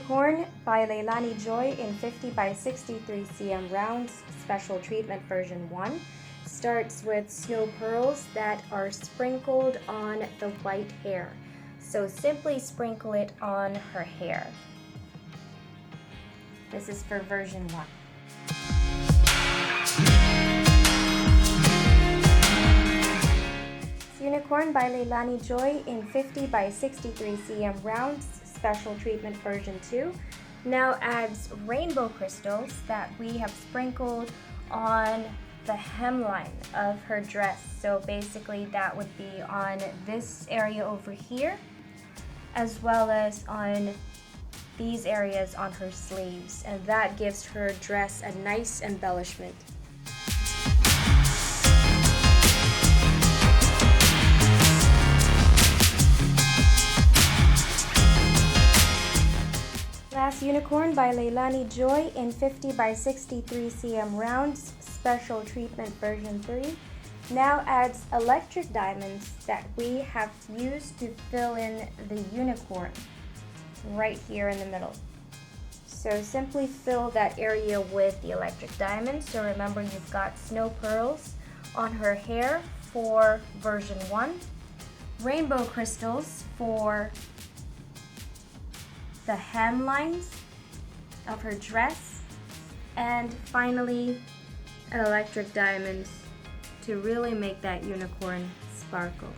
Unicorn by Leilani Joy in 50 by 63 cm rounds, special treatment version 1, starts with snow pearls that are sprinkled on the white hair. So simply sprinkle it on her hair. This is for version 1. Unicorn by Leilani Joy in 50 by 63 cm rounds, special treatment version 2, now adds rainbow crystals that we have sprinkled on the hemline of her dress. So basically that would be on this area over here, as well as on these areas on her sleeves, and that gives her dress a nice embellishment. Last Unicorn by Leilani Joy in 50 by 63 cm rounds, special treatment version 3, now adds electric diamonds that we have used to fill in the unicorn right here in the middle. So simply fill that area with the electric diamonds. So remember, you've got snow pearls on her hair for version 1, rainbow crystals for the hemlines of her dress, and finally electric diamonds to really make that unicorn sparkle.